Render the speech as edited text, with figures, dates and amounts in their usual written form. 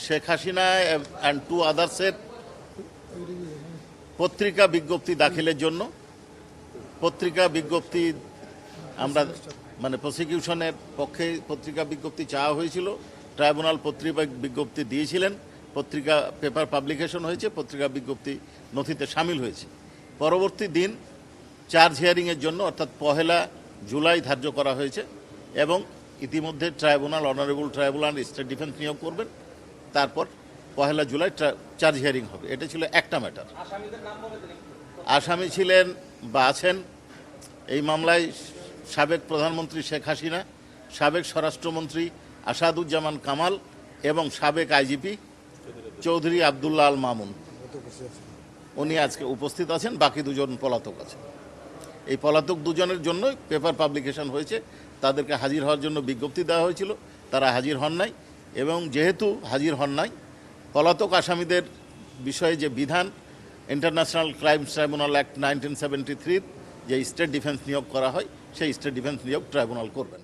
Sheikh Hasina and two আদার্সের পত্রিকা বিজ্ঞপ্তি দাখিলের জন্য পত্রিকা বিজ্ঞপ্তি আমরা মানে প্রসিকিউশনের পক্ষে পত্রিকা বিজ্ঞপ্তি চাওয়া হয়েছিল। ট্রাইব্যুনাল পত্রিকা বিজ্ঞপ্তি দিয়েছিলেন, পত্রিকা পেপার পাবলিকেশন হয়েছে, পত্রিকা বিজ্ঞপ্তি নথিতে সামিল হয়েছে। পরবর্তী দিন চার্জ হিয়ারিংয়ের জন্য অর্থাৎ 1 জুলাই ধার্য করা হয়েছে এবং ইতিমধ্যে tribunal honourable tribunal state defence নিয়োগ করবেন, তারপর 1 জুলাই চার্জ হিয়ারিং হবে। এটা ছিল একটা ম্যাটার। আসামি ছিলেন বা আছেন এই মামলায় সাবেক প্রধানমন্ত্রী শেখ হাসিনা, সাবেক স্বরাষ্ট্রমন্ত্রী আসাদুজ্জামান কামাল এবং সাবেক আইজিপি চৌধুরী আবদুল্লাহ আল মামুন। উনি আজকে উপস্থিত আছেন, বাকি দুজন পলাতক আছেন। এই পলাতক দুজনের জন্যই পেপার পাবলিকেশন হয়েছে, তাদেরকে হাজির হওয়ার জন্য বিজ্ঞপ্তি দেওয়া হয়েছিল, তারা হাজির হন নাই। এবং যেহেতু হাজির হন নাই, পলাতক আসামিদের বিষয়ে যে বিধান ইন্টারন্যাশনাল ক্রাইমস ট্রাইব্যুনাল অ্যাক্ট 1973 যে স্টেট ডিফেন্স নিয়োগ করা হয়, সেই স্টেট ডিফেন্স নিয়োগ ট্রাইব্যুনাল করবেন।